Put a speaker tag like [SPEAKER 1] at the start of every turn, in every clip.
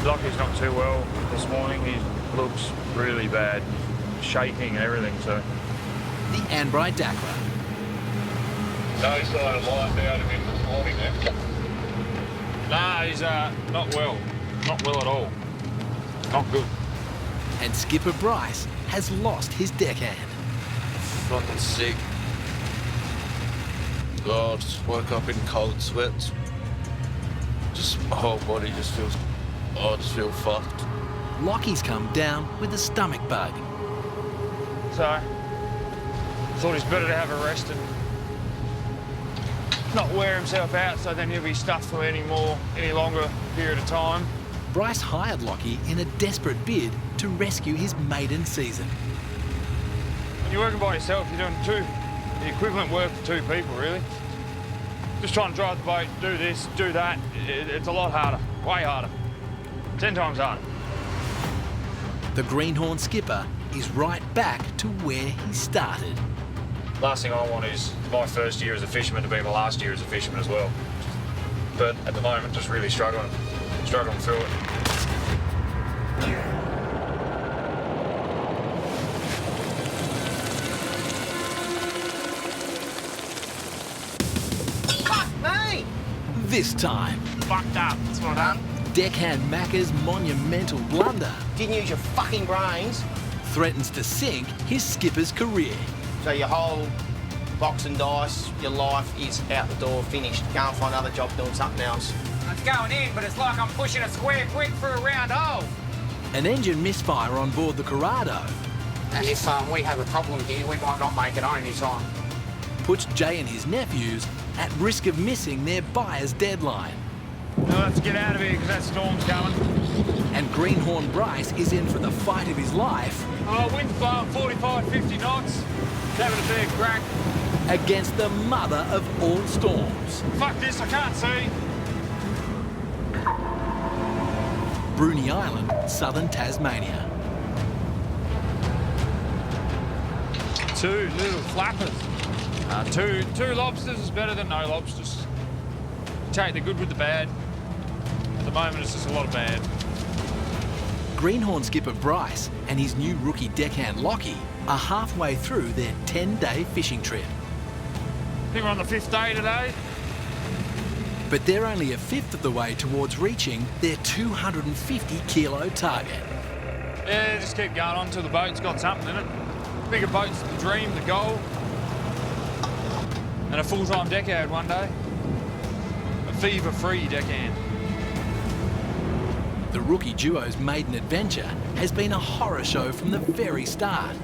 [SPEAKER 1] Locky's not too well this morning. He looks really bad, shaking and everything, so.
[SPEAKER 2] The Anbri Dakra.
[SPEAKER 3] No sign of life out of him this morning, then?
[SPEAKER 1] Nah, he's not well. Not well at all. Not good.
[SPEAKER 2] And skipper Bryce has lost his deckhand.
[SPEAKER 4] Fucking sick. Oh, just woke up in cold sweats. Just my whole body just feels, I just feel fucked.
[SPEAKER 2] Locky's come down with a stomach bug.
[SPEAKER 1] So, thought it's better to have a rest and not wear himself out, so then he'll be stuffed for any longer period of time.
[SPEAKER 2] Bryce hired Locky in a desperate bid to rescue his maiden season.
[SPEAKER 1] When you're working by yourself, you're doing the equivalent work for two people, really. Just trying to drive the boat, do this, do that. It's a lot harder, way harder. 10 times harder.
[SPEAKER 2] The Greenhorn skipper is right back to where he started.
[SPEAKER 1] Last thing I want is my first year as a fisherman to be my last year as a fisherman as well. But at the moment, just really struggling through it. This time,
[SPEAKER 5] Fucked up, that's what I done.
[SPEAKER 2] deckhand Macca's monumental blunder
[SPEAKER 5] Didn't use your fucking brains.
[SPEAKER 2] threatens to sink his skipper's career.
[SPEAKER 5] So your whole box and dice, your life is out the door, finished. Go and find another job doing something else.
[SPEAKER 6] It's going in, but it's like I'm pushing a square quick for a round hole.
[SPEAKER 2] An engine misfire on board the Corrado
[SPEAKER 6] And if we have a problem here, we might not make it on any time.
[SPEAKER 2] puts Jay and his nephews at risk of missing their buyer's deadline.
[SPEAKER 1] We'll have to get out of here because that storm's coming.
[SPEAKER 2] And Greenhorn Bryce is in for the fight of his life
[SPEAKER 1] Oh, wind's blowing 45, 50 knots. Having a big crack.
[SPEAKER 2] against the mother of all storms.
[SPEAKER 1] Fuck this, I can't see.
[SPEAKER 2] Bruny Island, southern Tasmania.
[SPEAKER 1] Two little flappers. Two lobsters is better than no lobsters. Take the good with the bad. At the moment, it's just a lot of bad.
[SPEAKER 2] Greenhorn skipper Bryce and his new rookie deckhand Locky are halfway through their 10-day fishing trip.
[SPEAKER 1] I think we're on the 5th day today.
[SPEAKER 2] But they're only a fifth of the way towards reaching their 250-kilo target.
[SPEAKER 1] Yeah, just keep going on until the boat's got something in it. Bigger boat's the dream, the goal. And a full-time deckhand one day. A fever-free deckhand.
[SPEAKER 2] The rookie duo's maiden adventure has been a horror show from the very start.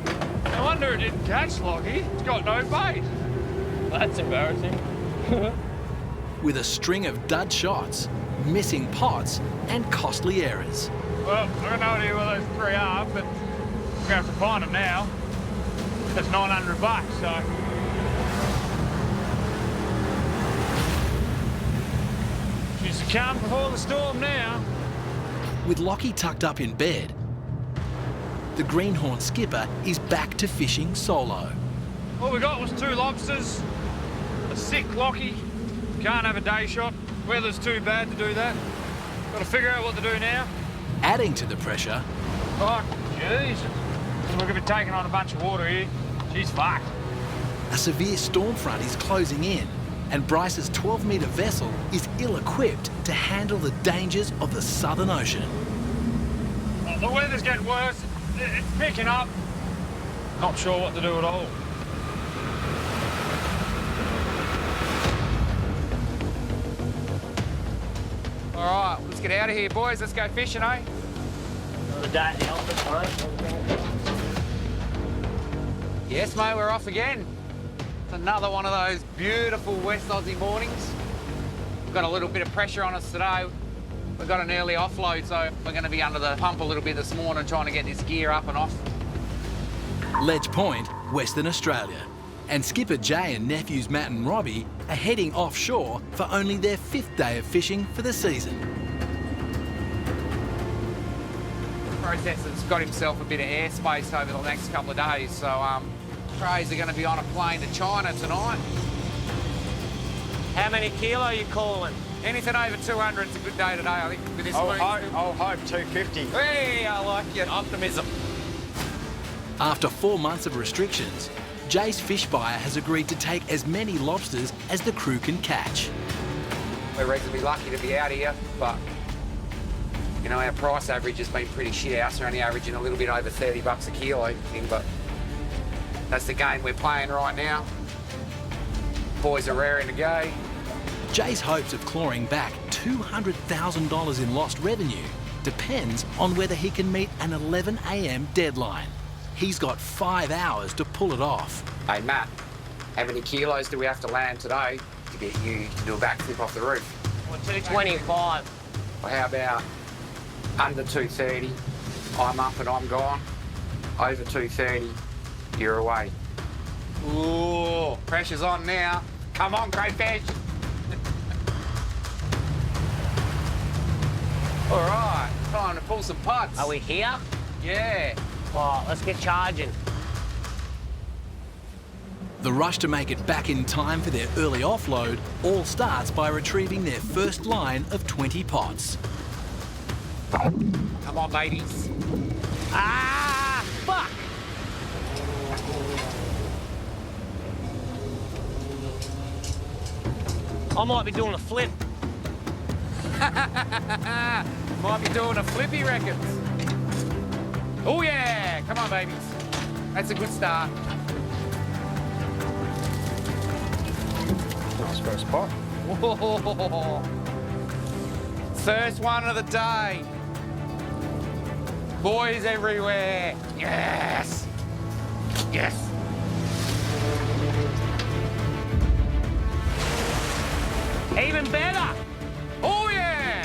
[SPEAKER 1] No wonder it didn't catch Locky. It's got no bait. That's embarrassing.
[SPEAKER 2] With a string of dud shots, missing pots, and costly errors.
[SPEAKER 1] Well, I got no idea where those three are, but we're going to have to find them now. That's $900, so. She's the calm before the storm now.
[SPEAKER 2] With Locky tucked up in bed, the Greenhorn skipper is back to fishing solo.
[SPEAKER 1] All we got was 2 lobsters, a sick Locky. Can't have a day shot. Weather's too bad to do that. Got to figure out what to do now.
[SPEAKER 2] Adding to the pressure,
[SPEAKER 1] Oh, Jesus. We're going to be taking on a bunch of water here. She's fucked.
[SPEAKER 2] a severe storm front is closing in, and Bryce's 12-metre vessel is ill-equipped to handle the dangers of the Southern Ocean.
[SPEAKER 1] Oh, the weather's getting worse. It's picking up. Not sure what to do at all.
[SPEAKER 6] All right, let's get out of here, boys. Let's go fishing, eh?
[SPEAKER 5] Another day at the office, mate.
[SPEAKER 6] Yes, mate, we're off again. It's another one of those beautiful West Aussie mornings. We've got a little bit of pressure on us today. We've got an early offload, so we're going to be under the pump a little bit this morning trying to get this gear up and off.
[SPEAKER 2] Ledge Point, Western Australia. And skipper Jay and nephews Matt and Robbie are heading offshore for only their 5th day of fishing for the season.
[SPEAKER 6] Process has got himself a bit of airspace over the next couple of days, so Trays are going to be on a plane to China tonight.
[SPEAKER 5] How many kilo are you calling?
[SPEAKER 6] Anything over 200 is a good day today, I think, with this
[SPEAKER 1] I'll
[SPEAKER 6] week.
[SPEAKER 1] hope 250.
[SPEAKER 6] Hey, I like your optimism.
[SPEAKER 2] After 4 months of restrictions, Jay's fish buyer has agreed to take as many lobsters as the crew can catch.
[SPEAKER 6] We're reasonably lucky to be out here, but you know, our price average has been pretty shit. Ours are only averaging a little bit over 30 bucks a kilo, but that's the game we're playing right now. Boys are raring to go.
[SPEAKER 2] Jay's hopes of clawing back $200,000 in lost revenue depends on whether he can meet an 11 a.m. deadline. He's got 5 hours to pull it off.
[SPEAKER 6] Hey, Matt, how many kilos do we have to land today to get you to do a backflip off the roof?
[SPEAKER 5] Well, 225.
[SPEAKER 6] Well, how about under 230, I'm up and I'm gone. Over 230, you're away. Ooh, pressure's on now. Come on, great fish. All right, time to pull some putts.
[SPEAKER 5] Are we here?
[SPEAKER 6] Yeah.
[SPEAKER 5] Right, let's get charging.
[SPEAKER 2] The rush to make it back in time for their early offload all starts by retrieving their first line of 20 pots.
[SPEAKER 6] Come on, ladies.
[SPEAKER 5] Ah, fuck! I might be doing a flip.
[SPEAKER 6] Might be doing a flippy records. Oh yeah, come on babies. That's a good start.
[SPEAKER 1] Nice first pot.
[SPEAKER 6] Whoa. First one of the day. Boys everywhere. Yes. Yes.
[SPEAKER 5] Even better.
[SPEAKER 6] Oh yeah.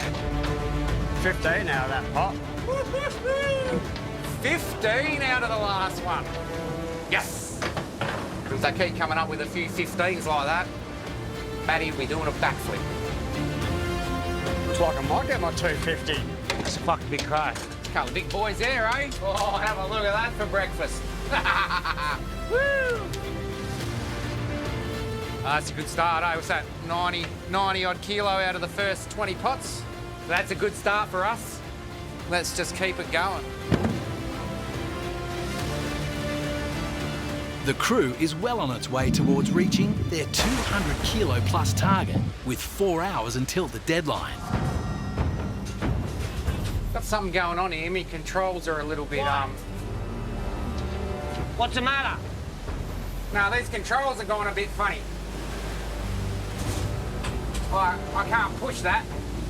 [SPEAKER 1] 15 out of that pot.
[SPEAKER 6] 15 out of the last one. Yes. If they keep coming up with a few 15s like that, Matty will be doing a backflip.
[SPEAKER 1] Looks like I might get my 250.
[SPEAKER 5] That's a fucking big crow.
[SPEAKER 6] Couple of big boys there, eh? Oh, have a look at that for breakfast. Woo! That's a good start, eh? What's that, 90 odd kilo out of the first 20 pots? That's a good start for us. Let's just keep it going.
[SPEAKER 2] The crew is well on its way towards reaching their 200 kilo plus target with 4 hours until the deadline.
[SPEAKER 6] Got something going on here. My controls are a little bit,
[SPEAKER 5] What's the matter?
[SPEAKER 6] No, these controls are going a bit funny. I can't push that.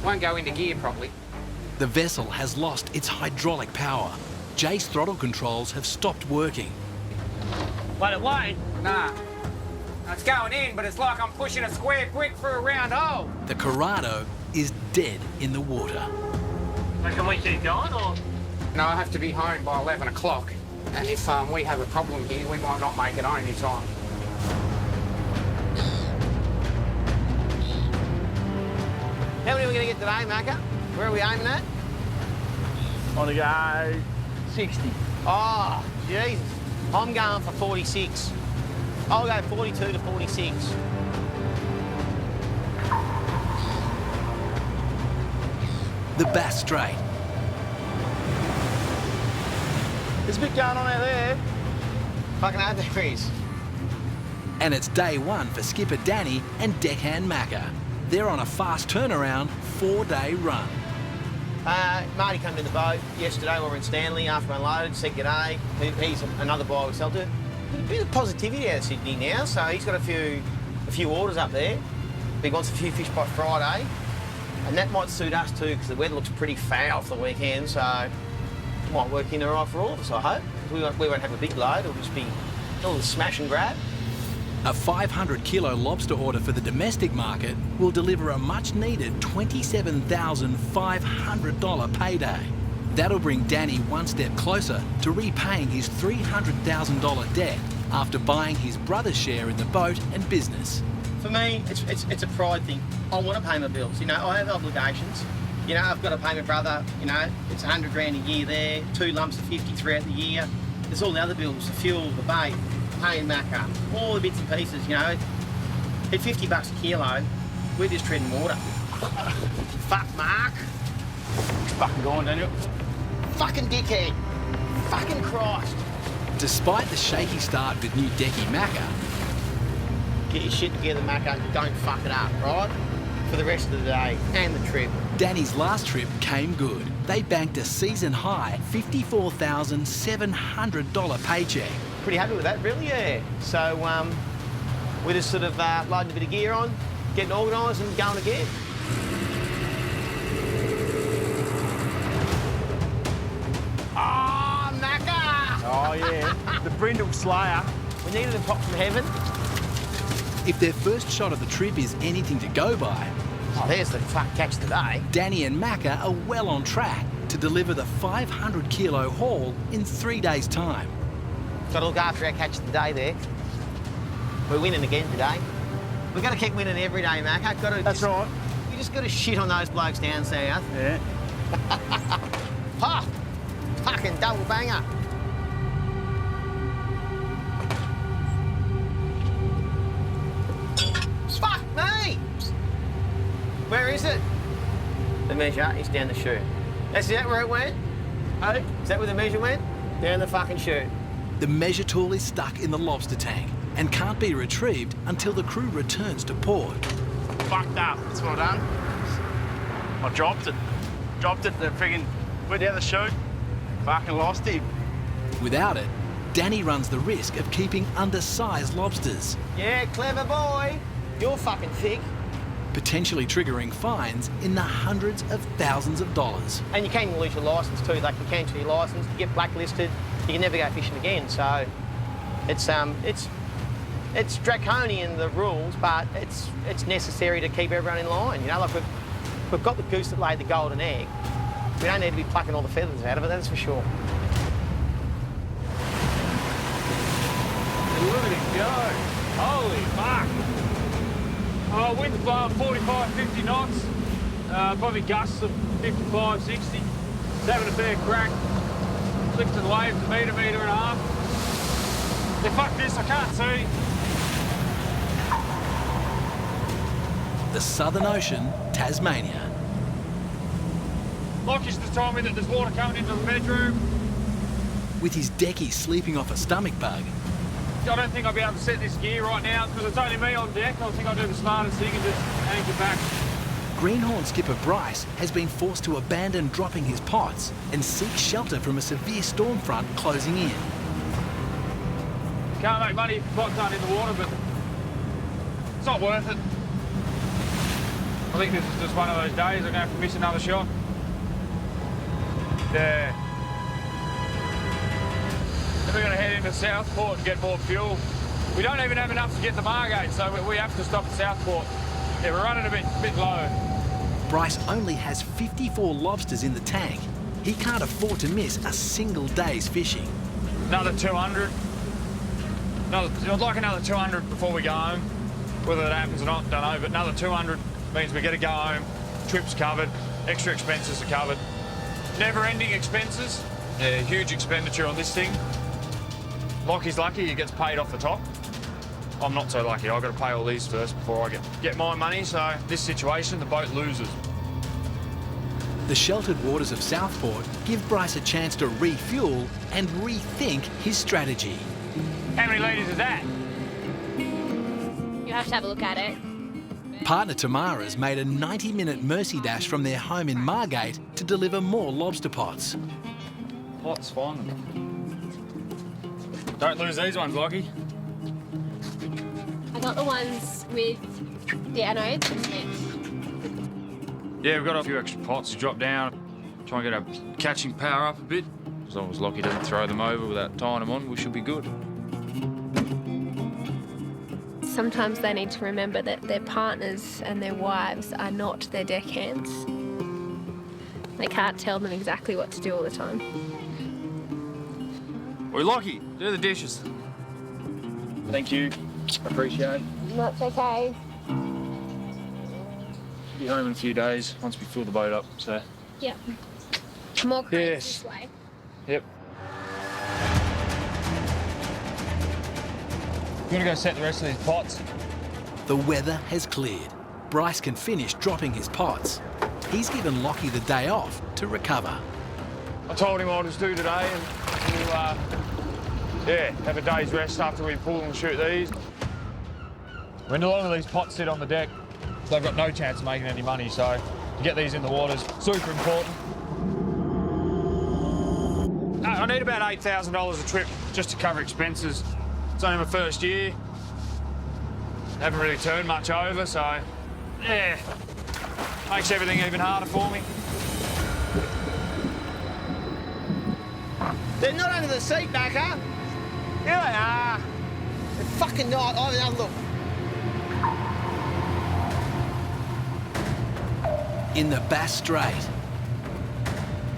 [SPEAKER 6] Won't go into gear properly.
[SPEAKER 2] The vessel has lost its hydraulic power. Jay's throttle controls have stopped working.
[SPEAKER 5] But it won't.
[SPEAKER 6] Nah. It's going in, but it's like I'm pushing a square brick through a round hole.
[SPEAKER 2] The Corrado is dead in the water.
[SPEAKER 5] Reckon we keep going, or?
[SPEAKER 6] No, I have to be home by 11 o'clock. And if we have a problem here, we might not make it home in time.
[SPEAKER 5] How many are we going to get today, Macka? Where are we aiming at?
[SPEAKER 1] I want to go 60.
[SPEAKER 5] Oh, Jesus. I'm going for 46. I'll go 42 to 46.
[SPEAKER 2] The Bass Strait.
[SPEAKER 5] There's a bit going on out there. Fucking hard there is.
[SPEAKER 2] And it's day one for skipper Danny and deckhand Macka. They're on a fast turnaround 4-day run.
[SPEAKER 5] Marty came in the boat yesterday. We were in Stanley after unloaded, said g'day. He's another buyer we sell to. A bit of positivity out of Sydney now, so he's got a few orders up there. He wants a few fish by Friday, and that might suit us too because the weather looks pretty foul for the weekend, so it might work in all right for all of us, I hope. We won't have a big load, it'll just be a little smash and grab.
[SPEAKER 2] A 500 kilo lobster order for the domestic market will deliver a much needed $27,500 payday. That'll bring Danny one step closer to repaying his $300,000 debt after buying his brother's share in the boat and business.
[SPEAKER 5] For me, it's a pride thing. I want to pay my bills, you know, I have obligations. You know, I've got to pay my brother, you know, it's 100 grand a year there, 2 lumps of 50 throughout the year. There's all the other bills, the fuel, the bait, paying Macca, all the bits and pieces, you know. At $50 a kilo, we're just treading water. Fuck, Mark.
[SPEAKER 7] Fucking go on, Daniel.
[SPEAKER 5] Fucking dickhead. Fucking Christ.
[SPEAKER 2] Despite the shaky start with new decky Macka,
[SPEAKER 5] Get your shit together, Macka. Don't fuck it up, right? For the rest of the day and the trip.
[SPEAKER 2] Danny's last trip came good. They banked a season-high $54,700 paycheck.
[SPEAKER 5] Pretty happy with that, really, yeah. So we're just sort of loading a bit of gear on, getting organised and going again. Oh, Macka!
[SPEAKER 7] Oh, yeah. The Brindle Slayer.
[SPEAKER 5] We needed a pop from heaven.
[SPEAKER 2] If their first shot of the trip is anything to go by,
[SPEAKER 5] Oh, there's the fuck catch today.
[SPEAKER 2] Danny and Macka are well on track to deliver the 500-kilo haul in 3 days' time.
[SPEAKER 5] Got to look after our catch of the day there. We're winning again today. We've got to keep winning every day, Macka.
[SPEAKER 7] That's right.
[SPEAKER 5] You just got to shit on those blokes down south.
[SPEAKER 7] Yeah.
[SPEAKER 5] Ha! Fucking double banger. Fuck me! Where is it? The measure is down the chute. Is that where it went? Hey? Is that where the measure went? Down the fucking chute.
[SPEAKER 2] The measure tool is stuck in the lobster tank and can't be retrieved until the crew returns to port.
[SPEAKER 7] Fucked up. That's what I done. I dropped it. Dropped it. The friggin' went down the chute. Fucking lost him.
[SPEAKER 2] Without it, Danny runs the risk of keeping undersized lobsters,
[SPEAKER 5] Yeah, clever boy. You're fucking thick.
[SPEAKER 2] potentially triggering fines in the hundreds of thousands of dollars.
[SPEAKER 5] And you can lose your licence too. They can cancel your licence, you get blacklisted, you can never go fishing again. So it's draconian, the rules, but it's necessary to keep everyone in line. You know, like we've got the goose that laid the golden egg. We don't need to be plucking all the feathers out of it, that's for sure.
[SPEAKER 1] Look at it go. Holy fuck. Oh, wind's blowing 45, 50 knots. Probably gusts of 55, 60. It's having a fair crack. Lifting waves a metre, metre and a half. Yeah, fuck this, I can't see.
[SPEAKER 2] The Southern Ocean, Tasmania.
[SPEAKER 1] Locky's just told me that there's water coming into the bedroom.
[SPEAKER 2] With his decky sleeping off a stomach bug,
[SPEAKER 1] I don't think I'll be able to set this gear right now because it's only me on deck. I think I'll do the smartest thing and just anchor back.
[SPEAKER 2] Greenhorn skipper Bryce has been forced to abandon dropping his pots and seek shelter from a severe storm front closing in.
[SPEAKER 1] Can't make money if your pots aren't in the water, but it's not worth it. I think this is just one of those days I'm going to have to miss another shot. Yeah. Then we're going to head into Southport and get more fuel. We don't even have enough to get to Margate, so we have to stop at Southport. Yeah, we're running a bit low.
[SPEAKER 2] Bryce only has 54 lobsters in the tank. He can't afford to miss a single day's fishing.
[SPEAKER 1] Another 200. I'd like another 200 before we go home. Whether that happens or not, don't know, but another 200 means we get to go home. Trip's covered, extra expenses are covered. Never-ending expenses. Yeah, huge expenditure on this thing. Locky's lucky, he gets paid off the top. I'm not so lucky. I've got to pay all these first before I get my money, so this situation, the boat loses.
[SPEAKER 2] The sheltered waters of Southport give Bryce a chance to refuel and rethink his strategy.
[SPEAKER 1] How many litres is that?
[SPEAKER 8] You have to have a look at it.
[SPEAKER 2] Partner Tamara's made a 90-minute mercy dash from their home in Margate to deliver more lobster pots.
[SPEAKER 1] Pot's fine. Don't lose these ones, Locky.
[SPEAKER 8] I got the ones with the anodes.
[SPEAKER 1] Yeah, we've got a few extra pots to drop down. Try and get our catching power up a bit. As long as Locky doesn't throw them over without tying them on, we should be good.
[SPEAKER 8] Sometimes they need to remember that their partners and their wives are not their deckhands. They can't tell them exactly what to do all the time.
[SPEAKER 1] Oi, Locky, do the dishes. Thank you. Appreciate it.
[SPEAKER 8] That's okay.
[SPEAKER 1] Be home in a few days once we fill the boat up, so.
[SPEAKER 8] Yep. More crates
[SPEAKER 1] Yes.
[SPEAKER 8] this way.
[SPEAKER 1] Yep. You want to go set the rest of these pots?
[SPEAKER 2] The weather has cleared. Bryce can finish dropping his pots. He's given Locky the day off to recover.
[SPEAKER 1] I told him I'll just do today and we'll, have a day's rest after we pull and shoot these. When a lot of these pots sit on the deck, they've got no chance of making any money, so to get these in the water's super important. I need about $8,000 a trip just to cover expenses. It's only my first year. Haven't really turned much over, so yeah, makes everything even harder for me.
[SPEAKER 5] They're not under the seat, Macka.
[SPEAKER 1] Here they are.
[SPEAKER 5] They're fucking not. Oh, now look.
[SPEAKER 2] In the Bass Strait,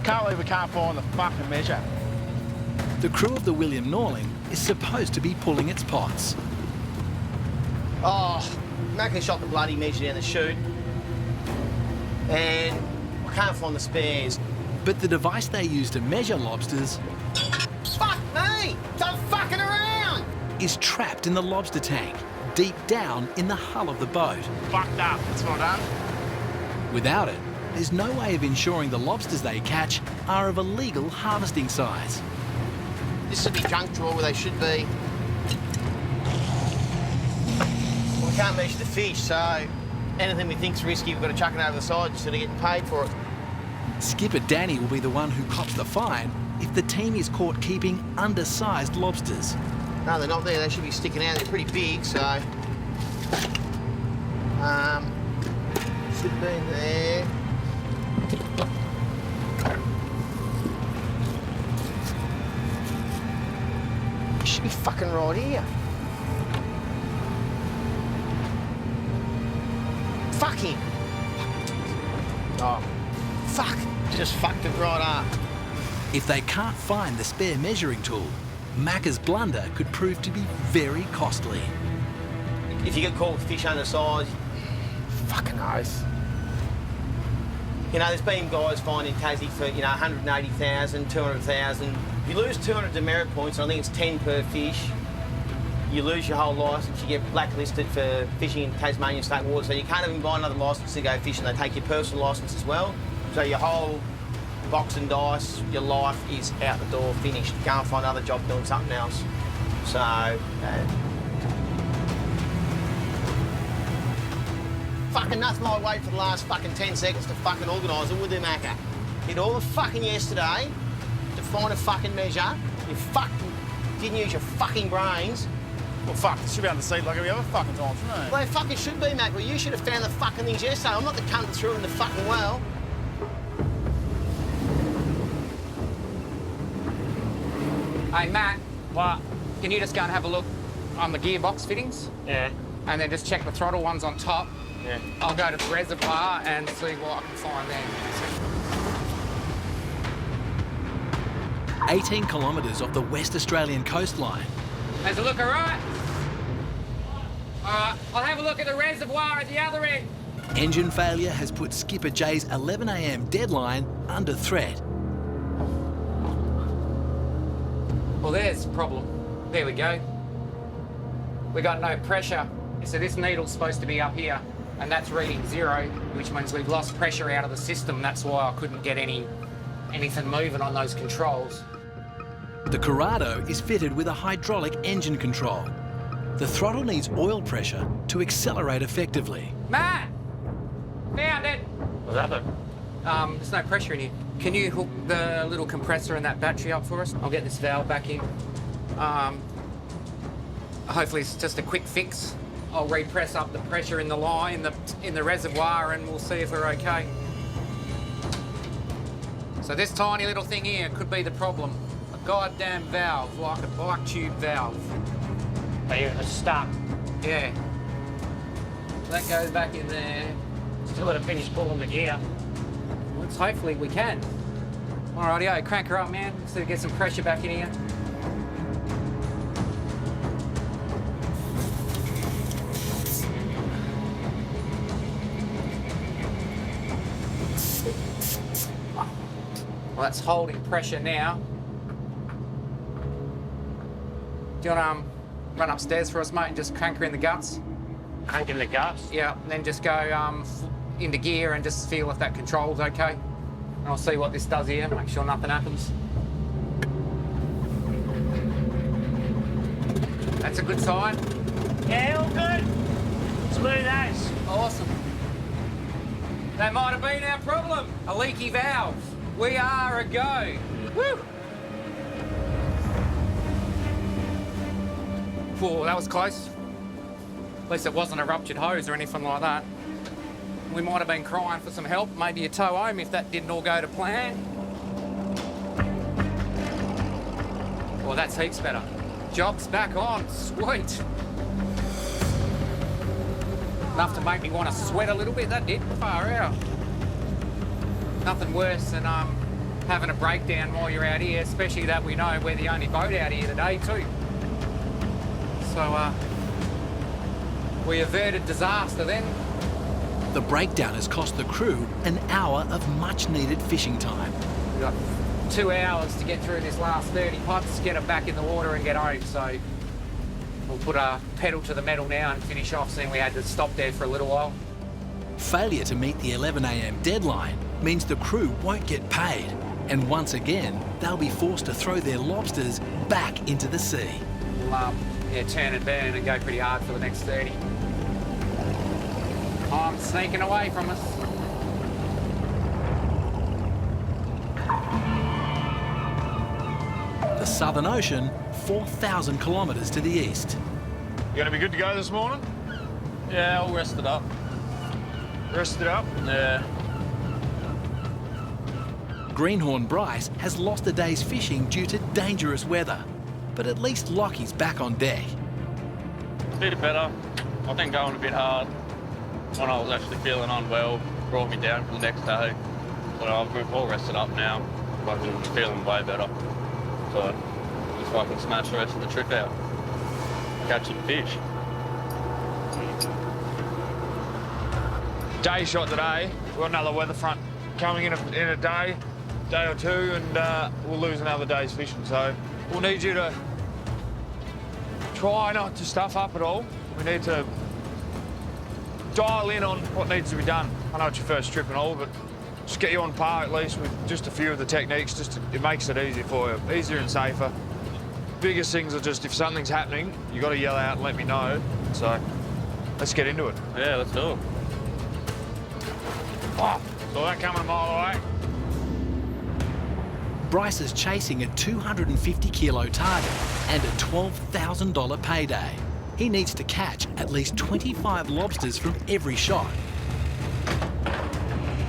[SPEAKER 7] Can't believe we can't find the fucking measure.
[SPEAKER 2] the crew of the William Norling is supposed to be pulling its pots.
[SPEAKER 5] Oh, Macca shot the bloody measure down the chute. And I can't find the spares.
[SPEAKER 2] But the device they use to measure lobsters
[SPEAKER 5] Fuck me! Stop fucking around!
[SPEAKER 2] is trapped in the lobster tank, deep down in the hull of the boat.
[SPEAKER 7] Fucked up. That's what I've done.
[SPEAKER 2] Without it, there's no way of ensuring the lobsters they catch are of a legal harvesting size.
[SPEAKER 5] This should be junk drawer where they should be. Well, we can't measure the fish, so anything we think's risky, we've got to chuck it over the side instead of getting paid for it.
[SPEAKER 2] Skipper Danny will be the one who cops the fine if the team is caught keeping undersized lobsters.
[SPEAKER 5] No, they're not there. They should be sticking out. They're pretty big, so... should be in there. Should be fucking right here. Fuck him. Oh, fuck. Just fucked it right up.
[SPEAKER 2] If they can't find the spare measuring tool, Macca's blunder could prove to be very costly.
[SPEAKER 5] If you get caught with fish undersized, fucking oath. You know, there's been guys fined in Tassie for, 180,000, 200,000. You lose 200 demerit points, and I think it's 10 per fish. You lose your whole licence, you get blacklisted for fishing in Tasmanian state waters, so you can't even buy another licence to go fishing. They take your personal licence as well. So your whole box and dice, your life is out the door, finished. Go and find another job doing something else. So, fucking nothing like wait for the last fucking 10 seconds to fucking organise it, would you, Macca? Did all the fucking yesterday to find a fucking measure. You fucking didn't use your fucking brains.
[SPEAKER 7] Well, fuck, it should be on the seat like every other fucking time, shouldn't it?
[SPEAKER 5] Well, they fucking should be, Macca. Well, you should have found the fucking things yesterday. I'm not the cunt that threw in the fucking well.
[SPEAKER 6] Hey, Matt. What? Can you just go and have a look on the gearbox fittings?
[SPEAKER 1] Yeah.
[SPEAKER 6] And then just check the throttle ones on top.
[SPEAKER 1] Yeah.
[SPEAKER 6] I'll go to the reservoir and see what I can find there.
[SPEAKER 2] 18 kilometres off the West Australian coastline,
[SPEAKER 6] Has a look all right? All right, I'll have a look at the reservoir at the other end.
[SPEAKER 2] engine failure has put Skipper Jay's 11 a.m. deadline under threat.
[SPEAKER 6] Well, there's the problem. There we go. We got no pressure. So this needle's supposed to be up here, and that's reading 0, which means we've lost pressure out of the system. That's why I couldn't get anything moving on those controls.
[SPEAKER 2] The Corrado is fitted with a hydraulic engine control. The throttle needs oil pressure to accelerate effectively.
[SPEAKER 6] Matt! Found it!
[SPEAKER 1] What's happened?
[SPEAKER 6] There's no pressure in here. Can you hook the little compressor and that battery up for us? I'll get this valve back in. Hopefully it's just a quick fix. I'll repress up the pressure in the line, in the reservoir, and we'll see if we're okay. So this tiny little thing here could be the problem. A goddamn valve, like a bike tube valve.
[SPEAKER 1] Are you stuck?
[SPEAKER 6] Yeah. That goes back in there.
[SPEAKER 1] Still got to finish pulling the gear.
[SPEAKER 6] Let's hopefully we can. Alrighty, crank her up, man, so we get some pressure back in here. Well, that's holding pressure now. Do you want to run upstairs for us, mate, and just crank her in the guts?
[SPEAKER 7] Anchor the gaps.
[SPEAKER 6] Yeah, and then just go into gear and just feel if that control's okay. And I'll see what this does here, make sure nothing happens. That's a good sign.
[SPEAKER 7] Yeah, all good. Smooth as.
[SPEAKER 6] Awesome. That might have been our problem, a leaky valve. We are a go. Woo! Whoa, that was close. At least it wasn't a ruptured hose or anything like that. We might have been crying for some help, maybe a tow home if that didn't all go to plan. Well, that's heaps better. Job's back on, sweet. Enough to make me want to sweat a little bit, that did, far out. Nothing worse than having a breakdown while you're out here, especially that we know we're the only boat out here today too. So, we averted disaster then.
[SPEAKER 2] The breakdown has cost the crew an hour of much-needed fishing time.
[SPEAKER 6] We got 2 hours to get through this last 30 putts, get it back in the water and get home. So we'll put a pedal to the metal now and finish off, seeing we had to stop there for a little while.
[SPEAKER 2] Failure to meet the 11 a.m. deadline means the crew won't get paid, and once again, they'll be forced to throw their lobsters back into the sea.
[SPEAKER 6] We'll yeah, turn and burn and go pretty hard for the next 30. I'm sneaking away from us.
[SPEAKER 2] The Southern Ocean, 4,000 kilometres to the east.
[SPEAKER 1] You gonna be good to go this morning?
[SPEAKER 4] Yeah, all rested up.
[SPEAKER 1] Rested up?
[SPEAKER 4] Yeah.
[SPEAKER 2] Greenhorn Bryce has lost a day's fishing due to dangerous weather, but at least Locky's back on deck.
[SPEAKER 4] Bit better. I think going a bit hard when I was actually feeling unwell brought me down for the next day. So I'm all rested up now. I'm feeling way better. So just fucking smash the rest of the trip out. Catch some fish.
[SPEAKER 1] Day shot today. We've got another weather front coming in a day or two, and we'll lose another day's fishing. So we'll need you to try not to stuff up at all. We need to dial in on what needs to be done. I know it's your first trip and all, but just get you on par at least with just a few of the techniques. It makes it easier for you, easier and safer. Biggest things are just if something's happening, you got to yell out and let me know. So let's get into it.
[SPEAKER 4] Yeah, let's do it.
[SPEAKER 1] Oh, saw that coming a mile away.
[SPEAKER 2] Bryce is chasing a 250-kilo target and a $12,000 payday. He needs to catch at least 25 lobsters from every shot.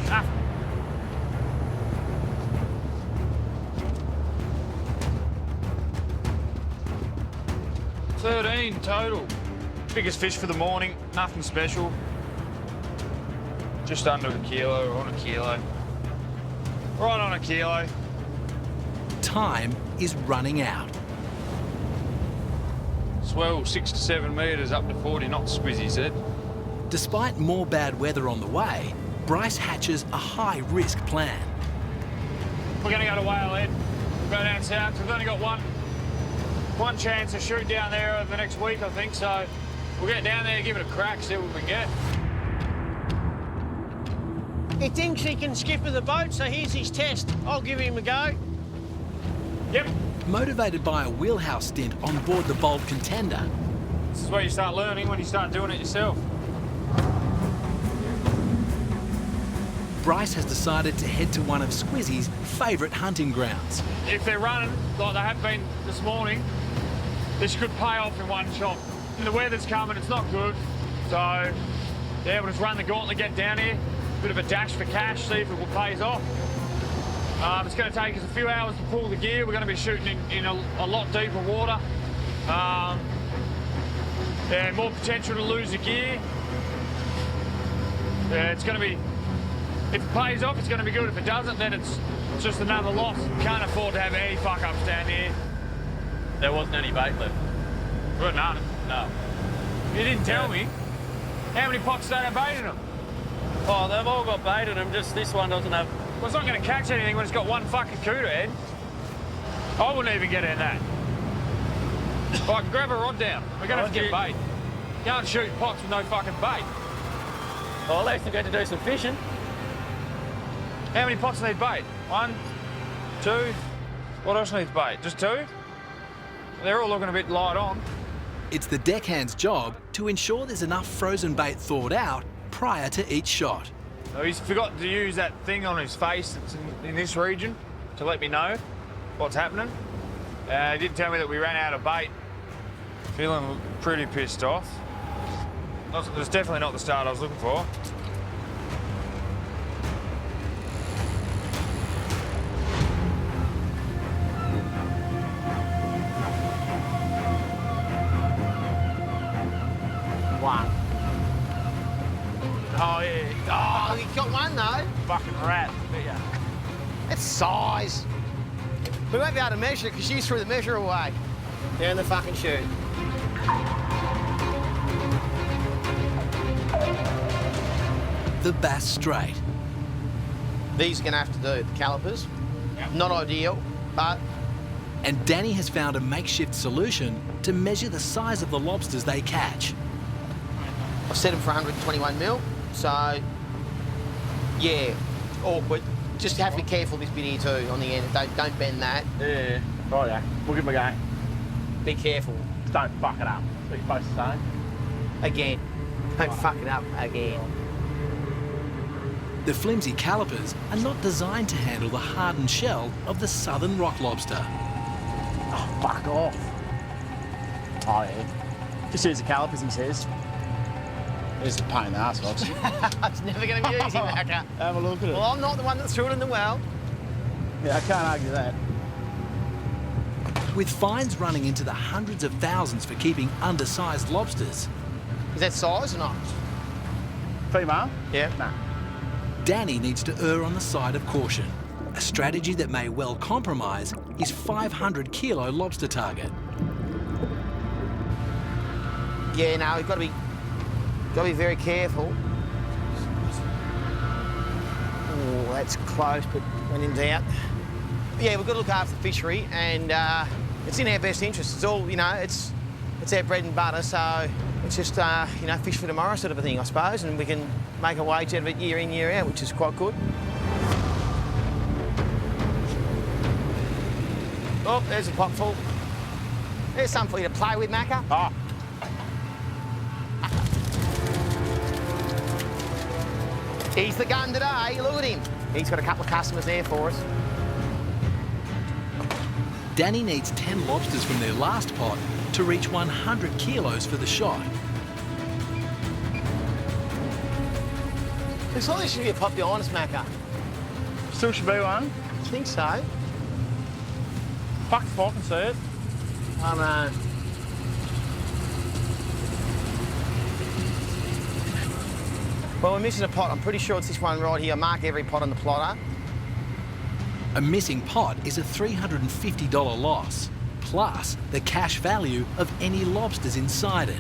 [SPEAKER 1] Ah. 13 total. Biggest fish for the morning, nothing special. Just under a kilo, or on a kilo. Right on a kilo.
[SPEAKER 2] Time is running out.
[SPEAKER 1] Swell 6 to 7 metres, up to 40 knots, Squizzy said.
[SPEAKER 2] Despite more bad weather on the way, Bryce hatches a high-risk plan.
[SPEAKER 1] We're going to go to Whalehead. We'll go down south. We've only got one chance to shoot down there over the next week, I think. So we'll get down there, give it a crack, see what we can get.
[SPEAKER 7] He thinks he can skipper the boat, so here's his test. I'll give him a go.
[SPEAKER 1] Yep.
[SPEAKER 2] Motivated by a wheelhouse stint on board the Bold Contender,
[SPEAKER 1] This is where you start learning, when you start doing it yourself.
[SPEAKER 2] Bryce has decided to head to one of Squizzy's favourite hunting grounds.
[SPEAKER 1] If they're running like they have been this morning, this could pay off in one shot. And the weather's coming, it's not good. So, yeah, we'll just run the gauntlet, get down here. Bit of a dash for cash, see if it pays off. It's going to take us a few hours to pull the gear. We're going to be shooting in a lot deeper water. Yeah, more potential to lose the gear. Yeah, it's going to be, if it pays off, it's going to be good. If it doesn't, then it's just another loss. Can't afford to have any fuck-ups down here.
[SPEAKER 4] There wasn't any bait left.
[SPEAKER 1] Well, none.
[SPEAKER 4] No.
[SPEAKER 1] You didn't tell me. How many pots don't have bait in them?
[SPEAKER 4] Oh, they've all got bait in them, just this one doesn't have.
[SPEAKER 1] Well, it's not going to catch anything when it's got one fucking quota head. I wouldn't even get in that. I can grab a rod down. We're going to have to get bait. Can't shoot pots with no fucking bait.
[SPEAKER 7] Well, at least you get to do some fishing.
[SPEAKER 1] How many pots need bait? 1, 2. What else needs bait? Just 2? They're all looking a bit light on.
[SPEAKER 2] It's the deckhand's job to ensure there's enough frozen bait thawed out prior to each shot.
[SPEAKER 1] So he's forgot to use that thing on his face that's in this region to let me know what's happening. He did tell me that we ran out of bait. Feeling pretty pissed off. It's definitely not the start I was looking for.
[SPEAKER 7] One. Oh, yeah.
[SPEAKER 5] Oh, you got one though.
[SPEAKER 7] Fucking rat. Yeah.
[SPEAKER 5] That's size. We won't be able to measure it because you threw the measure away. Down the fucking chute.
[SPEAKER 2] The bass straight.
[SPEAKER 5] These are going to have to do, the calipers.
[SPEAKER 7] Yep.
[SPEAKER 5] Not ideal, but
[SPEAKER 2] And Danny has found a makeshift solution to measure the size of the lobsters they catch.
[SPEAKER 5] I've set them for 121 mil, so yeah, awkward. Just have to be careful this bit here too on the end. Don't bend that.
[SPEAKER 7] Yeah. Right, yeah. We'll give him a go.
[SPEAKER 5] Be careful.
[SPEAKER 7] Just don't fuck it up. That's what you're supposed to say.
[SPEAKER 5] Again. Don't fuck it up again.
[SPEAKER 2] The flimsy calipers are not designed to handle the hardened shell of the southern rock lobster.
[SPEAKER 7] Oh, fuck off. Oh, yeah. Just use the calipers, he says. It's a pain in the ass, folks.
[SPEAKER 5] It's never going to be easy, Macca.
[SPEAKER 7] Have a look at it.
[SPEAKER 5] Well, I'm not the one that threw it in the well.
[SPEAKER 7] Yeah, I can't argue that.
[SPEAKER 2] With fines running into the hundreds of thousands for keeping undersized lobsters,
[SPEAKER 5] Is that size or not?
[SPEAKER 7] Female?
[SPEAKER 5] Yeah.
[SPEAKER 7] Nah.
[SPEAKER 2] Danny needs to err on the side of caution. A strategy that may well compromise his 500-kilo lobster target.
[SPEAKER 5] Yeah, no, we've got to be very careful. Oh, that's close, but when in doubt. Yeah, we've got to look after the fishery, and it's in our best interest. It's all, you know, it's our bread and butter, so it's just, you know, fish for tomorrow sort of a thing, I suppose, and we can make a wage out of it year in, year out, which is quite good. Oh, there's a pot full. There's something for you to play with, Macca.
[SPEAKER 7] Oh.
[SPEAKER 5] He's the gun today, look at him. He's got a couple of customers there for us.
[SPEAKER 2] Danny needs 10 lobsters from their last pot to reach 100 kilos for the shot.
[SPEAKER 5] Looks like there should be a pot behind us, Macca.
[SPEAKER 7] Still should be one.
[SPEAKER 5] I think so.
[SPEAKER 7] Fuck if I can see it.
[SPEAKER 5] I know. Well, we're missing a pot. I'm pretty sure it's this one right here. I mark every pot on the plotter.
[SPEAKER 2] A missing pot is a $350 loss, plus the cash value of any lobsters inside it.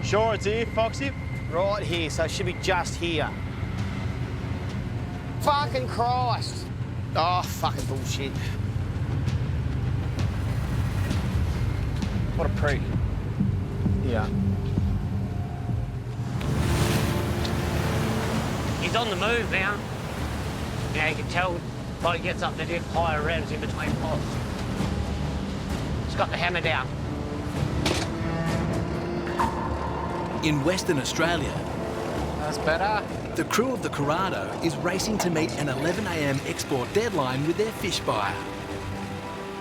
[SPEAKER 7] Sure it's here, Foxy?
[SPEAKER 5] Right here, so it should be just here. Fucking Christ. Oh, fucking bullshit.
[SPEAKER 7] What a prick.
[SPEAKER 5] Yeah.
[SPEAKER 9] He's on the move now. Now you can tell by he gets up to dip higher revs in between pots. He's got the hammer down.
[SPEAKER 2] In Western Australia,
[SPEAKER 6] That's better.
[SPEAKER 2] the crew of the Corrado is racing to meet an 11 a.m. export deadline with their fish buyer.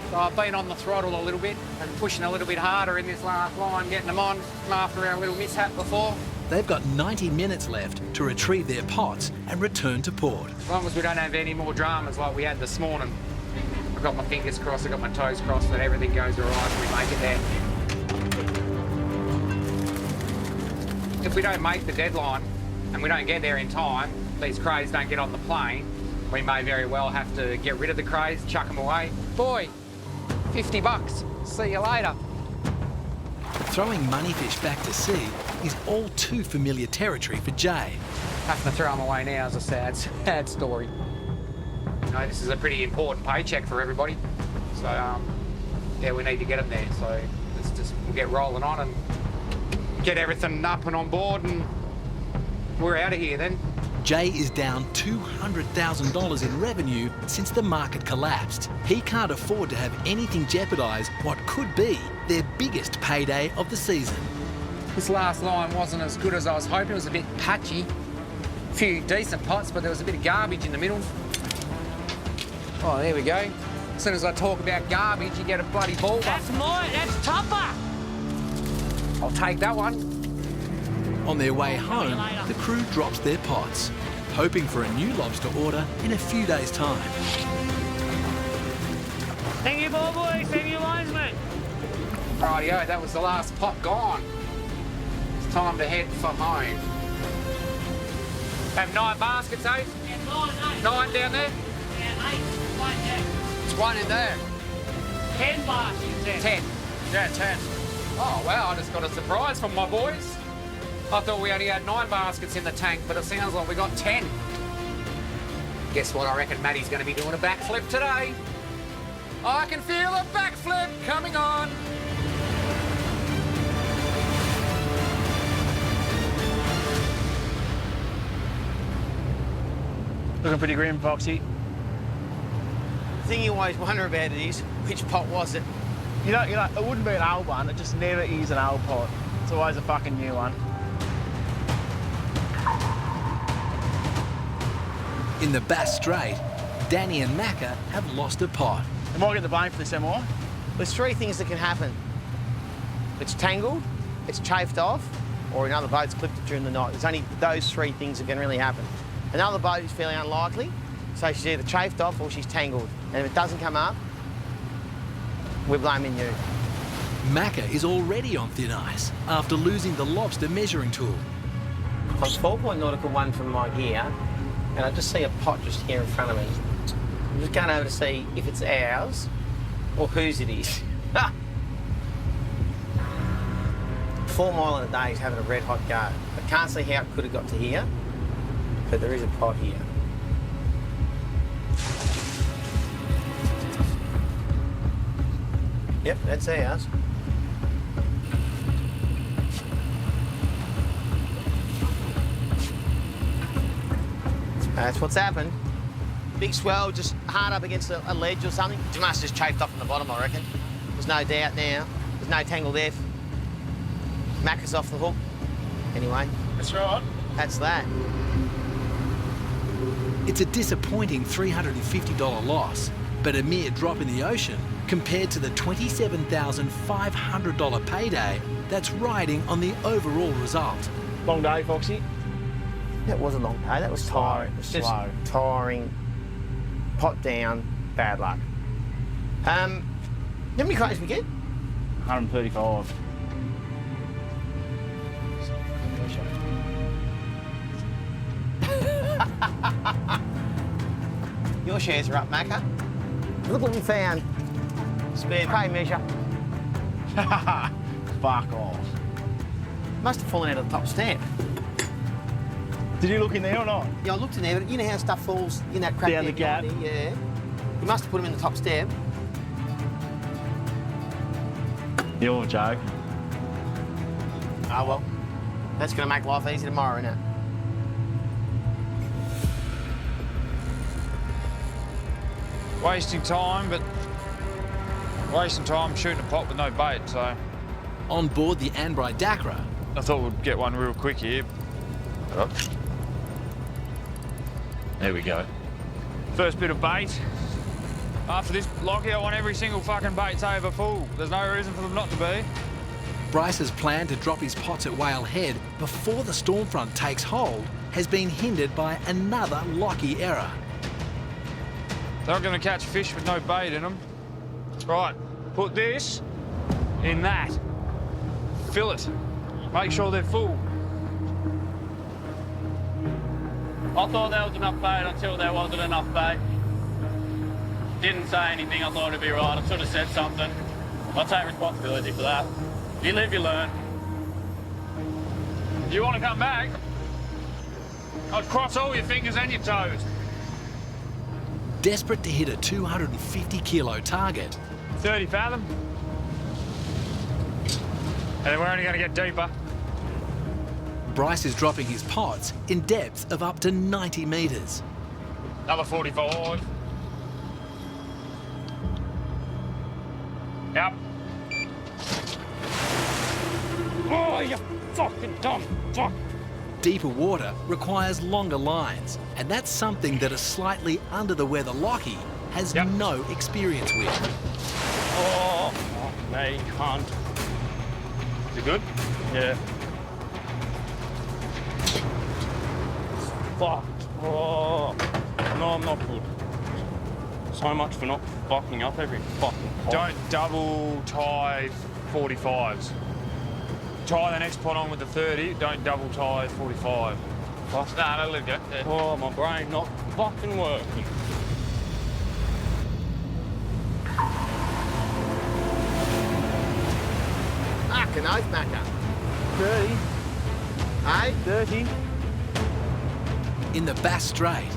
[SPEAKER 6] So I've been on the throttle a little bit and pushing a little bit harder in this last line, getting them on after our little mishap before.
[SPEAKER 2] They've got 90 minutes left to retrieve their pots and return to port.
[SPEAKER 6] As long as we don't have any more dramas like we had this morning. I've got my fingers crossed, I've got my toes crossed that everything goes all right and we make it there. If we don't make the deadline and we don't get there in time, these crays don't get on the plane, we may very well have to get rid of the crays, chuck them away. Boy, 50 bucks. See you later.
[SPEAKER 2] Throwing money fish back to sea is all too familiar territory for Jay.
[SPEAKER 6] Having to throw them away now is a sad story. You know, this is a pretty important paycheck for everybody. So, yeah, we need to get them there. So let's just we'll get rolling on and get everything up and on board, and we're out of here then.
[SPEAKER 2] Jay is down $200,000 in revenue since the market collapsed. He can't afford to have anything jeopardise what could be their biggest payday of the season.
[SPEAKER 6] This last line wasn't as good as I was hoping. It was a bit patchy. A few decent pots, but there was a bit of garbage in the middle. Oh, there we go. As soon as I talk about garbage, you get a bloody ball.
[SPEAKER 9] That's mine, that's topper.
[SPEAKER 6] I'll take that one.
[SPEAKER 2] On their way home, the crew drops their pots, hoping for a new lobster order in a few days' time.
[SPEAKER 9] Thank you, ball boys. Thank you, linesman.
[SPEAKER 6] Rightio, that was the last pot gone. It's time to head for home. Have 9 baskets, eh?
[SPEAKER 9] Yeah, 9,
[SPEAKER 6] 9 down there?
[SPEAKER 9] Yeah, 8. One there.
[SPEAKER 6] There's one in there.
[SPEAKER 9] 10 baskets there.
[SPEAKER 6] 10. Yeah, 10. Oh, wow, I just got a surprise from my boys. I thought we only had 9 baskets in the tank, but it sounds like we got 10. Guess what? I reckon Matty's going to be doing a backflip today. I can feel a backflip coming on.
[SPEAKER 7] Looking pretty grim, Foxy.
[SPEAKER 5] The thing you always wonder about it is, which pot was it?
[SPEAKER 7] You know, it wouldn't be an old one. It just never is an old pot. It's always a fucking new one.
[SPEAKER 2] In the Bass Strait, Danny and Macka have lost a pot.
[SPEAKER 7] I might get the blame for this, am I?
[SPEAKER 5] There's 3 things that can happen. It's tangled, it's chafed off, or another boat's clipped it during the night. There's only those 3 things that can really happen. Another boat is fairly unlikely, so she's either chafed off or she's tangled. And if it doesn't come up, we're blaming you.
[SPEAKER 2] Macka is already on thin ice after losing the lobster measuring tool.
[SPEAKER 5] I'm 4-point nautical 1 from my gear, and I just see a pot just here in front of me. I'm just going over to see if it's ours or whose it is. 4 mile in a day is having a red hot go. I can't see how it could have got to here, but there is a pot here. Yep, that's ours. That's what's happened. Big swell just hard up against a ledge or something. It must have just chafed off from the bottom, I reckon. There's no doubt now. There's no tangled F. Macca's off the hook. Anyway.
[SPEAKER 7] That's right.
[SPEAKER 5] That's that.
[SPEAKER 2] It's a disappointing $350 loss, but a mere drop in the ocean compared to the $27,500 payday that's riding on the overall result.
[SPEAKER 7] Long day, Foxy.
[SPEAKER 5] That was a long day. That was tiring. It was just
[SPEAKER 7] Slow.
[SPEAKER 5] tiring. Pot down. Bad luck. How many crates did we get?
[SPEAKER 7] 135.
[SPEAKER 5] Your shares are up, Macca. Look what we found. Spare pay measure.
[SPEAKER 7] Fuck off.
[SPEAKER 5] Must have fallen out of the top step.
[SPEAKER 7] Did you look in there or not?
[SPEAKER 5] Yeah, I looked in there, but you know how stuff falls in that crack
[SPEAKER 7] Down the gap?
[SPEAKER 5] there? Yeah. You must have put them in the top step.
[SPEAKER 7] You're a joke.
[SPEAKER 5] Oh, well. That's going to make life easy tomorrow, isn't it?
[SPEAKER 1] Wasting time, but wasting time shooting a pot with no bait, so
[SPEAKER 2] On board the Anbri Dakra,
[SPEAKER 1] I thought we'd get one real quick here.
[SPEAKER 7] There we go.
[SPEAKER 1] First bit of bait. After this, Locky, I want every single fucking bait over full. There's no reason for them not to be.
[SPEAKER 2] Bryce's plan to drop his pots at Whale Head before the storm front takes hold has been hindered by another Locky error.
[SPEAKER 1] They're not going to catch fish with no bait in them. Right, put this in that. Fill it. Make sure they're full.
[SPEAKER 4] I thought there was enough bait until there wasn't enough bait. Didn't say anything, I thought it'd be right. I should have said something. I take responsibility for that. You live, you learn.
[SPEAKER 1] If you want to come back, I'd cross all your fingers and your toes.
[SPEAKER 2] Desperate to hit a 250 kilo target,
[SPEAKER 1] 30 fathom. And then we're only going to get deeper.
[SPEAKER 2] Bryce is dropping his pots in depths of up to 90 metres.
[SPEAKER 1] Another 45. Yep. Oh, you fucking dumb fuck.
[SPEAKER 2] Deeper water requires longer lines, and that's something that a slightly under-the-weather Locky has no experience with.
[SPEAKER 4] Oh, fuck me, cunt.
[SPEAKER 1] Is it good?
[SPEAKER 4] Yeah. Fuck. Oh. No, I'm not good. So much for not fucking up every fucking pot.
[SPEAKER 1] Don't double tie 45s. Tie the next pot on with the 30, don't double tie 45.
[SPEAKER 4] Fuck.
[SPEAKER 1] No, that'll go. Yeah.
[SPEAKER 4] Oh, my brain not fucking working.
[SPEAKER 5] Fucking oath, Macka.
[SPEAKER 7] 30.
[SPEAKER 5] Hey?
[SPEAKER 7] 30.
[SPEAKER 2] In the Bass Strait,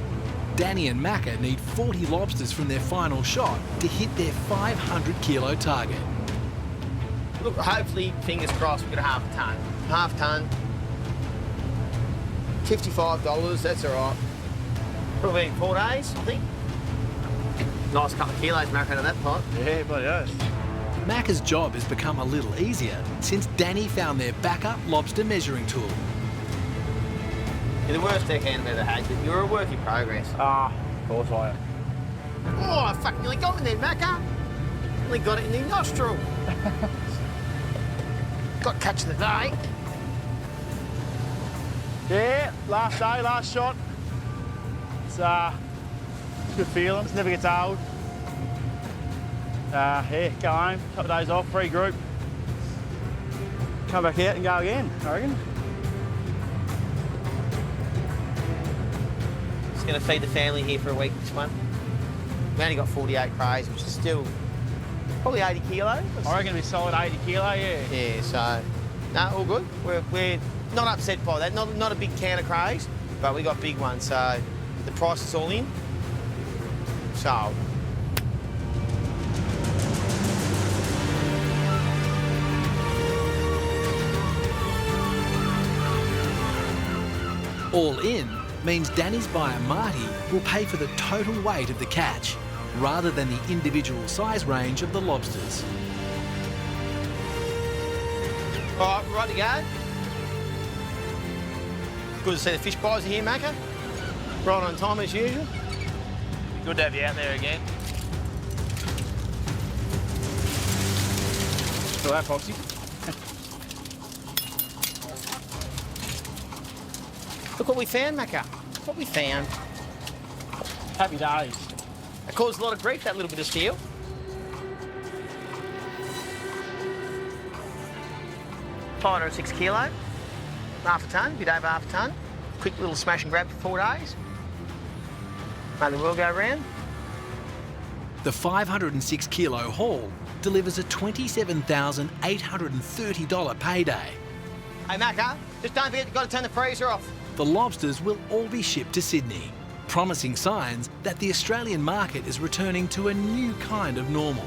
[SPEAKER 2] Danny and Macka need 40 lobsters from their final shot to hit their 500-kilo target.
[SPEAKER 5] Look, hopefully, fingers crossed, we get a half a tonne. Half tonne. $55, that's all right. Probably in 4 days, I think. Nice couple of kilos, Macka, out of that pot.
[SPEAKER 7] Yeah, bloody oath.
[SPEAKER 2] Macca's job has become a little easier since Danny found their backup lobster measuring tool.
[SPEAKER 5] You're the worst deckhand I've ever had, but you're a work in progress.
[SPEAKER 7] Ah, of course I am.
[SPEAKER 5] Oh, I fucking nearly got in there, Macka. Nearly got it in the nostril. Got catch of the day.
[SPEAKER 7] Yeah, last day, last shot. It's good feeling, it never gets old. Yeah, go home, couple of days off, regroup. Come back out and go again, I reckon.
[SPEAKER 5] Just going to feed the family here for a week this month. We only got 48 crays, which is still probably 80 kilos.
[SPEAKER 7] I reckon it'll be solid 80 kilo, yeah.
[SPEAKER 5] Yeah, so, no, all good. We're not upset by that. Not a big can of crays, but we got big ones, so the price is all in. So.
[SPEAKER 2] All in means Danny's buyer Marty will pay for the total weight of the catch, rather than the individual size range of the lobsters.
[SPEAKER 5] All right, we're right to go. Good to see the fish buyers are here, Macka. Right on time as usual.
[SPEAKER 4] Good to have you out there again.
[SPEAKER 7] Still that, Foxy.
[SPEAKER 5] Look what we found, Macka. Look what we found.
[SPEAKER 7] Happy days.
[SPEAKER 5] It caused a lot of grief, that little bit of steel. $506 kilo, half a tonne, a bit over half a tonne. Quick little smash and grab for 4 days. May the world go round.
[SPEAKER 2] The 506-kilo haul delivers a $27,830 payday.
[SPEAKER 5] Hey, Macka, just don't forget you've got to turn the freezer off.
[SPEAKER 2] The lobsters will all be shipped to Sydney, promising signs that the Australian market is returning to a new kind of normal.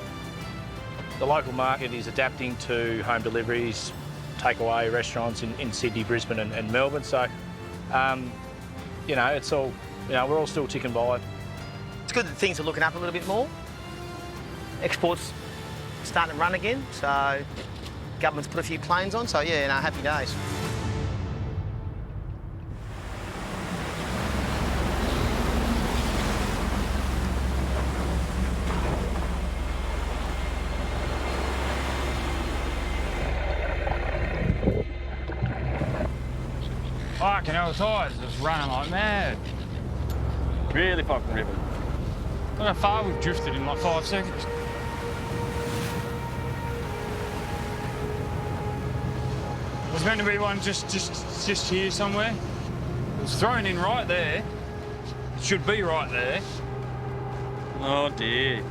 [SPEAKER 10] The local market is adapting to home deliveries, takeaway restaurants in Sydney, Brisbane and Melbourne. So, you know, it's all, you know, we're all still ticking by.
[SPEAKER 5] It's good that things are looking up a little bit more. Exports starting to run again, so government's put a few planes on, so yeah, no, happy days.
[SPEAKER 1] Fucking hell, the tides just running like mad.
[SPEAKER 4] Really fucking ripping.
[SPEAKER 1] Look how far we've drifted in like 5 seconds. There's meant to be one just here somewhere. It was thrown in right there. It should be right there.
[SPEAKER 4] Oh dear.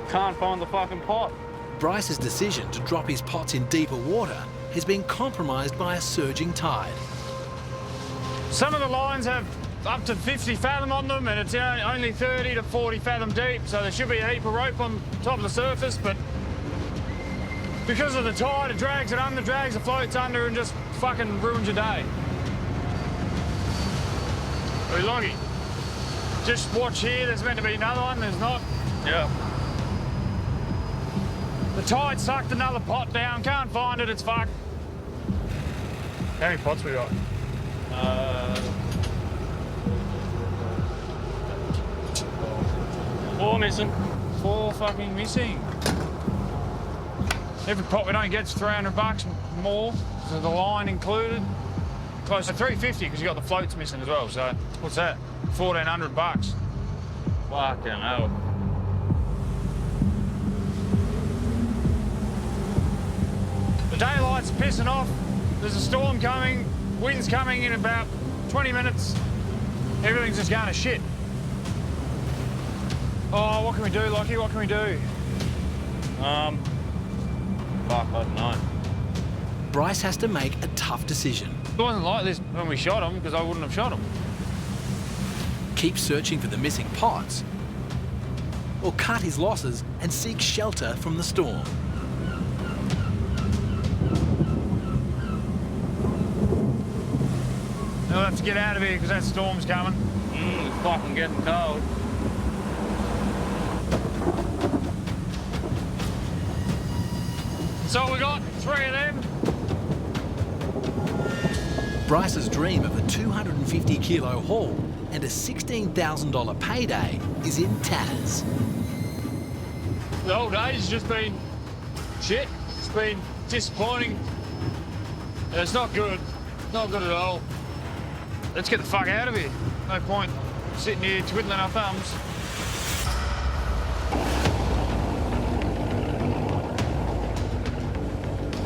[SPEAKER 4] Can't find the fucking pot.
[SPEAKER 2] Bryce's decision to drop his pots in deeper water has been compromised by a surging tide.
[SPEAKER 1] Some of the lines have up to 50 fathom on them, and it's only 30 to 40 fathom deep, so there should be a heap of rope on top of the surface, but Because of the tide, it drags it under, drags the floats under, and just fucking ruins your day. Hey, Locky, just watch here. There's meant to be another one. There's not.
[SPEAKER 4] Yeah.
[SPEAKER 1] The tide sucked another pot down. Can't find it. It's fucked. How many pots we got?
[SPEAKER 4] 4 missing.
[SPEAKER 1] 4 fucking missing. Every pot we don't get's $300 more, so the line included. Close to $350 because you got the floats missing as well. So what's that? $1,400.
[SPEAKER 4] Fucking hell.
[SPEAKER 1] The daylight's pissing off. There's a storm coming. Wind's coming in about 20 minutes. Everything's just going to shit. Oh, what can we do, Locky? What can we do?
[SPEAKER 4] Fuck, I don't know.
[SPEAKER 2] Bryce has to make a tough decision.
[SPEAKER 1] It wasn't like this when we shot him, because I wouldn't have shot him.
[SPEAKER 2] Keep searching for the missing pots, or cut his losses and seek shelter from the storm.
[SPEAKER 1] We'll have to get out of here because that storm's coming.
[SPEAKER 4] It's fucking getting cold.
[SPEAKER 1] So we got 3 of them.
[SPEAKER 2] Bryce's dream of a 250-kilo haul and a $16,000 payday is in tatters.
[SPEAKER 1] The whole day's just been shit. It's been disappointing. It's not good. Not good at all. Let's get the fuck out of here. No point sitting here twiddling our thumbs.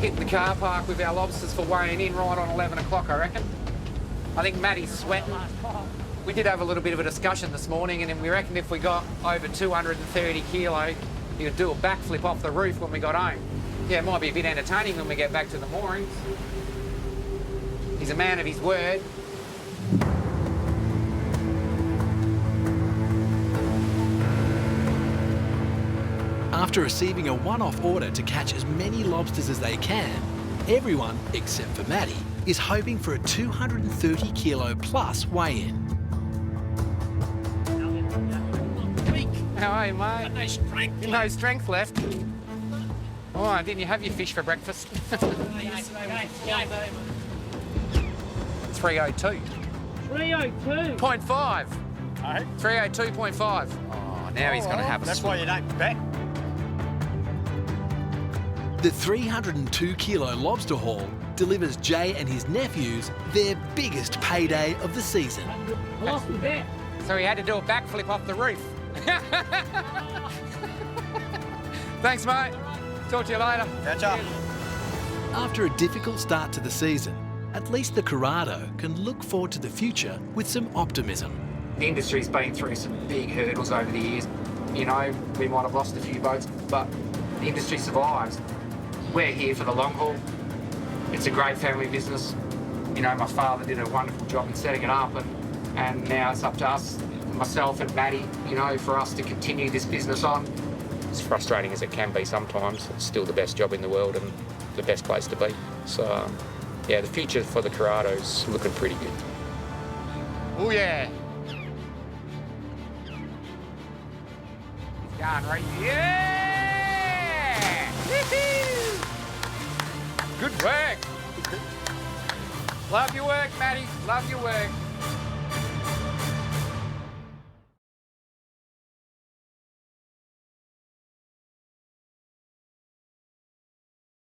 [SPEAKER 6] Hit the car park with our lobsters for weighing in right on 11 o'clock, I reckon. I think Matty's sweating. We did have a little bit of a discussion this morning, and we reckon if we got over 230 kilo, he would do a backflip off the roof when we got home. Yeah, it might be a bit entertaining when we get back to the moorings. He's a man of his word.
[SPEAKER 2] After receiving a one-off order to catch as many lobsters as they can, everyone, except for Matty, is hoping for a 230-kilo plus weigh-in.
[SPEAKER 6] How are you, mate? No strength. No strength left. Oh, didn't you have your fish for breakfast? 302.
[SPEAKER 9] 302.
[SPEAKER 6] 0.5. 302.5. Oh, now he's going to have a
[SPEAKER 7] That's why you don't bet.
[SPEAKER 2] The 302-kilo lobster haul delivers Jay and his nephews their biggest payday of the season.
[SPEAKER 9] I lost the bet.
[SPEAKER 6] So he had to do a backflip off the roof. Thanks, mate. Talk to you later.
[SPEAKER 7] Catch up.
[SPEAKER 2] After a difficult start to the season, at least the Corrado can look forward to the future with some optimism.
[SPEAKER 11] The industry's been through some big hurdles over the years. You know, we might have lost a few boats, but the industry survives. We're here for the long haul. It's a great family business. You know, my father did a wonderful job in setting it up, and now it's up to us, myself and Matty, you know, for us to continue this business on. As frustrating as it can be sometimes, it's still the best job in the world and the best place to be. So, yeah, the future for the Corrado's looking pretty good.
[SPEAKER 6] Oh, yeah. He's going right. Yeah! Woo-hoo! Good work. Love your work, Matty. Love your work.